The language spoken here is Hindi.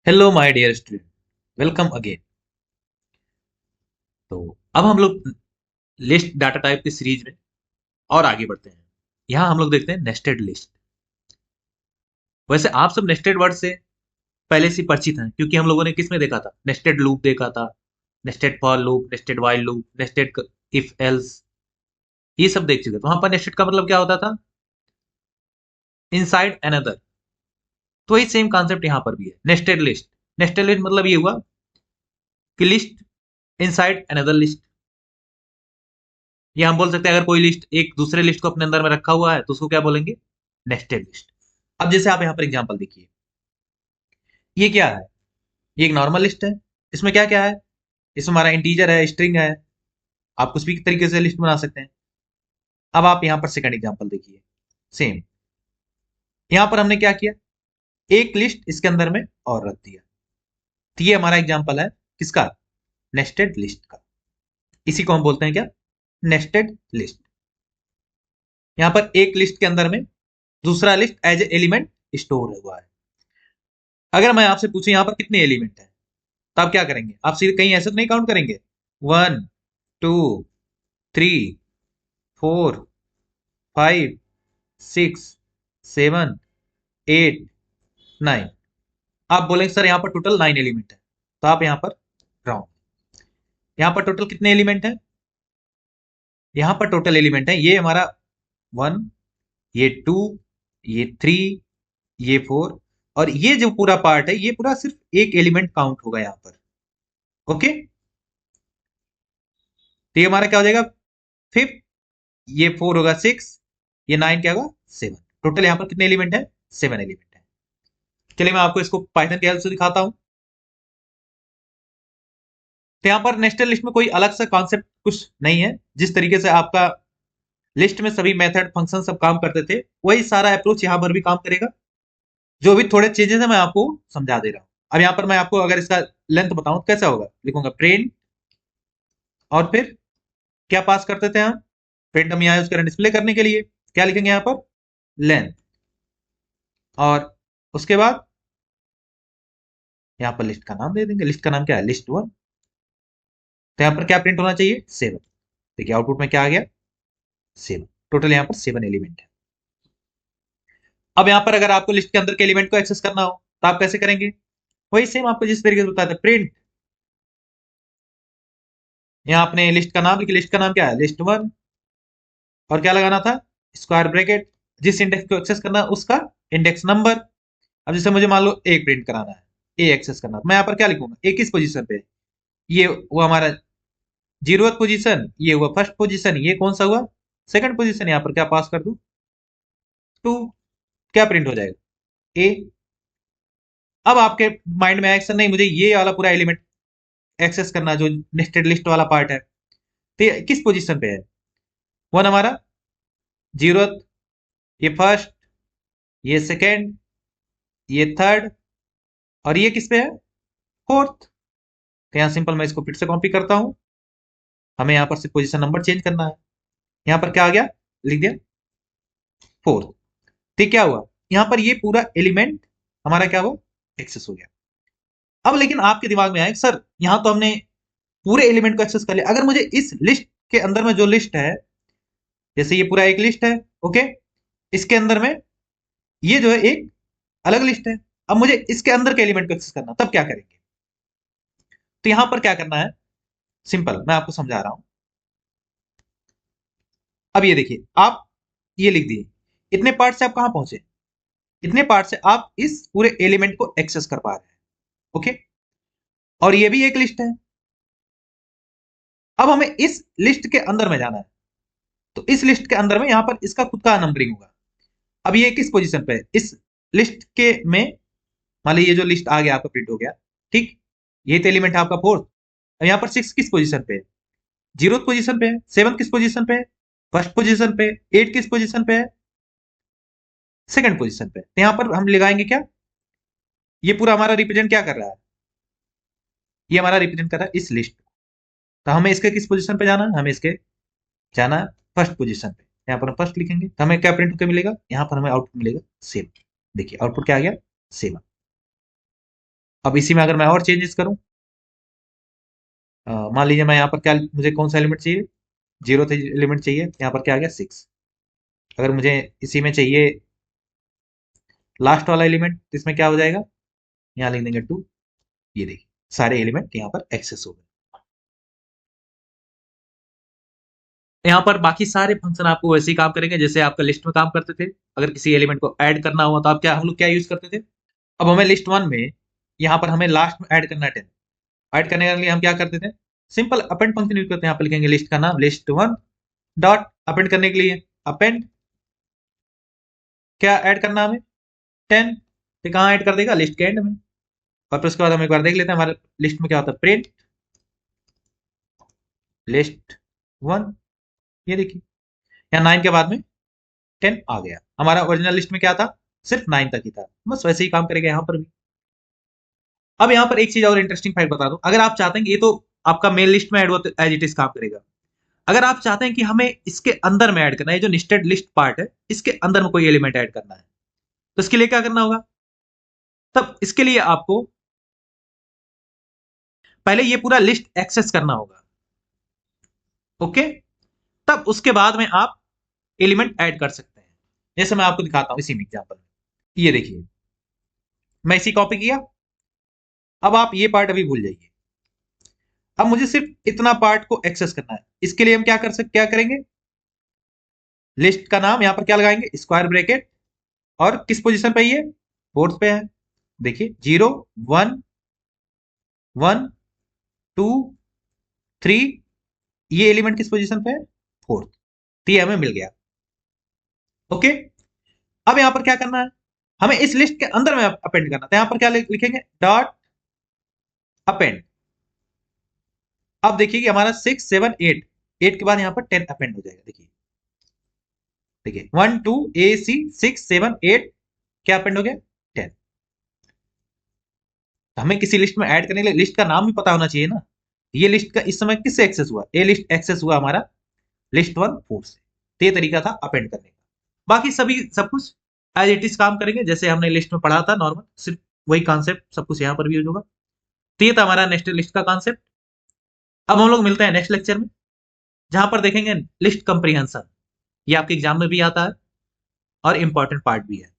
Hello my dear student, welcome again. तो अब हम लोग लिस्ट डाटा टाइप की सीरीज में और आगे बढ़ते हैं। यहाँ हम लोग देखते हैं नेस्टेड लिस्ट। वैसे आप सब नेस्टेड वर्ड से पहले से परिचित हैं, क्योंकि हम लोगों ने किस में देखा था, नेस्टेड लूप देखा था, nested for loop, nested while loop, nested if else, ये सब देख चुके। तो वहां पर नेस्टेड का मतलब क्या होता था, इनसाइड अनदर। तो वही सेम कॉन्सेप्ट यहाँ पर भी है, नेस्टेड लिस्ट। नेस्टेड लिस्ट मतलब ये हुआ कि लिस्ट इनसाइड अनदर लिस्ट। ये हम बोल सकते हैं, अगर कोई लिस्ट एक दूसरे लिस्ट को अपने अंदर में रखा हुआ है तो उसको क्या बोलेंगे, नेस्टेड लिस्ट। अब जैसे आप यहाँ पर एग्जांपल देखिए, ये क्या है, ये एक नॉर्मल लिस्ट है। इसमें क्या क्या है, इसमें हमारा इंटीजर है, स्ट्रिंग है। आप कुछ भी तरीके से लिस्ट बना सकते हैं। अब आप यहाँ पर सेकंड एग्जांपल देखिए, सेम। यहाँ पर हमने क्या किया, एक लिस्ट इसके अंदर में और रख दिया। तो ये हमारा एग्जाम्पल है किसका, नेस्टेड लिस्ट का। इसी को हम बोलते हैं क्या, नेस्टेड लिस्ट। यहाँ पर एक लिस्ट के अंदर में दूसरा list as a element store हुआ है। अगर मैं आपसे पूछूं यहाँ पर कितने एलिमेंट है, तो आप क्या करेंगे, आप सीधे कहीं ऐसे तो नहीं काउंट करेंगे, 1 2 3 4 5 6 7 8 9। आप बोलेंगे सर यहाँ पर टोटल 9 एलिमेंट है, तो आप यहाँ पर रॉन्ग। यहाँ पर टोटल कितने एलिमेंट है, यहाँ पर टोटल एलिमेंट है ये हमारा 1, ये 2, ये 3, ये 4, और ये जो पूरा पार्ट है ये पूरा सिर्फ एक एलिमेंट काउंट होगा यहाँ पर। ओके, तो ये हमारा क्या हो जाएगा, 5, ये 4 होगा 6, ये 9 क्या होगा 7। टोटल यहाँ पर कितने एलिमेंट है, 7 एलिमेंट है। चलिए मैं आपको इसको पाइथन की हेल्प से दिखाता हूँ। तो यहाँ पर नेस्टेड लिस्ट में कोई अलग सा कॉन्सेप्ट कुछ नहीं है। जिस तरीके से आपका लिस्ट में सभी मेथड फंक्शन सब काम करते थे, वही सारा अप्रोच यहाँ पर भी काम करेगा। जो भी थोड़े चेंजेस है मैं आपको समझा दे रहा हूँ। अब यहाँ पर मैं आपको अगर इसका लेंथ बताऊं तो कैसा होगा, लिखूंगा प्रिंट, और फिर क्या पास करते थे हम, प्रिंट हम यहाँ यूज करें डिस्प्ले करने के लिए, क्या लिखेंगे यहाँ पर, लेंथ। और उसके बाद यहाँ पर लिस्ट का नाम दे देंगे, लिस्ट का नाम क्या है, लिस्ट 1। तो यहाँ पर क्या प्रिंट होना चाहिए, 7। देखिए आउटपुट में क्या आ गया, 7। टोटल यहाँ पर 7 एलिमेंट है। अब यहाँ पर अगर आपको लिस्ट के अंदर के एलिमेंट को एक्सेस करना हो तो आप कैसे करेंगे, वही सेम आपको जिस तरीके से बताया था, प्रिंट। यहाँ आपने लिस्ट का नाम लिखा, लिस्ट का नाम क्या है, लिस्ट 1, और क्या लगाना था, स्क्वायर ब्रैकेट, जिस इंडेक्स को एक्सेस करना है उसका इंडेक्स नंबर। अब जैसे मुझे मान लो ए प्रिंट कराना है, ए एक्सेस करना है, तो मैं यहाँ पर क्या लिखूंगा, ए किस पोजीशन पे है, ये वो हमारा 0th पोजीशन, ये हुआ फर्स्ट पोजीशन, ये कौन सा हुआ, सेकंड पोजीशन। यहाँ पर क्या पास कर दूं, 2। क्या प्रिंट हो जाएगा, ए। अब आपके माइंड में एक्शन नहीं, मुझे ये वाला पूरा एलिमेंट एक्सेस करना है जो नेस्टेड लिस्ट वाला पार्ट है। तो ये किस पोजीशन पे है, 1 हमारा 0th, ये फर्स्ट, ये सेकंड, ये थर्ड, और ये किस पे है, 4th। तो यहाँ सिंपल मैं इसको फिर से कॉपी करता हूँ। हमें यहाँ पर सिर्फ पोजीशन नंबर चेंज करना है। यहाँ पर क्या आ गया, लिख दिया 4th। तो क्या हुआ, यहाँ पर ये पूरा एलिमेंट हमारा क्या हुआ, एक्सेस हो गया। अब लेकिन आपके दिमाग में आए, सर यहाँ तो हमने पूरे एलिमेंट को एक्सेस कर लिया, अगर मुझे इस लिस्ट के अंदर में जो लिस्ट है, जैसे ये पूरा एक लिस्ट है, ओके, इसके अंदर में ये जो है एक अलग लिस्ट है, अब मुझे इसके अंदर के एलिमेंट को एक्सेस करना, तब क्या करेंगे। तो यहां पर क्या करना है, सिंपल मैं आपको समझा रहा हूं। अब ये देखिए, आप ये लिख दिए, इतने पार्ट से आप कहां पहुंचे, इतने पार्ट से आप इस पूरे एलिमेंट को एक्सेस कर पा रहे हैं। ओके, और ये भी एक लिस्ट है। अब हमें इस लिस्ट के अंदर में जाना है, तो इस लिस्ट के अंदर में यहां पर इसका खुद का नंबरिंग होगा। अब ये किस पोजीशन पे है, इस लिस्ट के में, मान लीजिए ये जो लिस्ट आ गया आपका प्रिंट हो गया, ठीक, ये तो एलिमेंट है आपका 4th। अब यहाँ पर 6 किस पोजीशन पे है, 0th पोजीशन पे है, 7 किस पोजीशन पे है, फर्स्ट पोजीशन पे, 8 किस पोजीशन पे है, सेकंड पोजीशन पे। तो यहाँ पर हम लगाएंगे क्या, ये पूरा हमारा रिप्रेजेंट क्या कर रहा है, ये हमारा रिप्रेजेंट कर रहा है इस लिस्ट। तो हमें इसके किस पोजीशन पे जाना है, हमें इसके जाना है फर्स्ट पोजीशन पे। यहाँ पर हम फर्स्ट लिखेंगे, तो हमें क्या प्रिंट होकर मिलेगा, यहाँ पर हमें आउटपुट मिलेगा 7। देखिए आउटपुट क्या आ गया, 7। अब इसी में अगर मैं और चेंजेस करूं, मान लीजिए मैं यहाँ पर क्या, मुझे कौन सा एलिमेंट चाहिए, 0th एलिमेंट चाहिए, यहाँ पर क्या आ गया 6। अगर मुझे इसी में चाहिए लास्ट वाला एलिमेंट, इसमें क्या हो जाएगा, यहाँ लिख देंगे 2। ये देखिए सारे एलिमेंट यहाँ पर एक्सेस हो गए। यहाँ पर बाकी सारे फंक्शन आपको वैसे ही काम करेंगे जैसे आपका लिस्ट में काम करते थे। अगर किसी एलिमेंट को ऐड करना हुआ तो आप क्या, हम लोग क्या यूज करते थे, अब हमें लिस्ट वन में यहाँ पर हमें लास्ट में ऐड करना है 10। ऐड करने के लिए हम क्या करते थे, सिंपल अपेंड फंक्शन यूज करते हैं। यहाँ पर लिखेंगे लिस्ट का नाम लिस्ट वन डॉट अपेंड करने के लिए अपेंड, क्या ऐड करना हमें 10, फिर कहाँ ऐड कर देगा, लिस्ट के एंड में। और फिर उसके बाद हम एक बार देख लेते हैं हमारे लिस्ट में क्या होता है, प्रिंट लिस्ट वन। ये देखिए यहाँ 9 के बाद में 10 आ गया। हमारा ओरिजिनल लिस्ट में क्या था, सिर्फ 9 तक ही था। बस वैसे ही काम करेगा यहाँ पर भी। अब यहाँ पर एक चीज और इंटरेस्टिंग फैक्ट बता दूं, अगर आप चाहते हैं कि ये तो आपका मेन लिस्ट में ऐड हुआ तो एज इट इज काम करेगा। अगर आप चाहते हैं कि हमें इसके अंदर में ऐड करना है, जो निस्टेड लिस्ट पार्ट है इसके अंदर में कोई एलिमेंट ऐड करना है, तो इसके लिए क्या करना होगा, तब इसके लिए आपको पहले ये पूरा लिस्ट एक्सेस करना होगा। ओके, तब उसके बाद में आप एलिमेंट ऐड कर सकते हैं। जैसे मैं आपको दिखाता हूं इसी में एग्जांपल में। ये देखिए मैं इसी कॉपी किया। अब आप ये पार्ट अभी भूल जाइए। अब मुझे सिर्फ इतना पार्ट को एक्सेस करना है। इसके लिए हम क्या करेंगे, लिस्ट का नाम यहां पर क्या लगाएंगे, स्क्वायर ब्रैकेट, और किस पोजीशन पे ये, फोर्थ पे है। देखिए 0 1 1 2 3, ये एलिमेंट किस पोजीशन पे है, फोर्थ। तो ये हमें मिल गया। ओके, अब यहां पर क्या करना है, हमें इस लिस्ट के अंदर में अपेंड करना। तो यहां पर क्या लिखेंगे, डॉट अपेंड। अब देखिए कि हमारा 6 7 8, 8 के बाद यहां पर 10 अपेंड हो जाएगा। देखिए देखिए 1 2 ए सी 6 7 8, क्या अपेंड हो गया, 10। तो हमें किसी लिस्ट में ऐड करने के लिए लिस्ट का नाम भी पता होना चाहिए ना। ये लिस्ट का इस समय किससे एक्सेस हुआ, ए लिस्ट एक्सेस हुआ हमारा लिस्ट वन 4 से। तो ये तरीका था अपेंड करने का। बाकी सभी सब कुछ एज इट इज काम करेंगे जैसे हमने लिस्ट में पढ़ा था नॉर्मल, सिर्फ वही कॉन्सेप्ट सब कुछ यहाँ पर भी यूज होगा। तो ये था हमारा नेस्टेड लिस्ट का कॉन्सेप्ट। अब हम लोग मिलते हैं नेक्स्ट लेक्चर में, जहां पर देखेंगे लिस्ट कंप्रीहेंशन। ये आपके एग्जाम में भी आता है और इंपॉर्टेंट पार्ट भी है।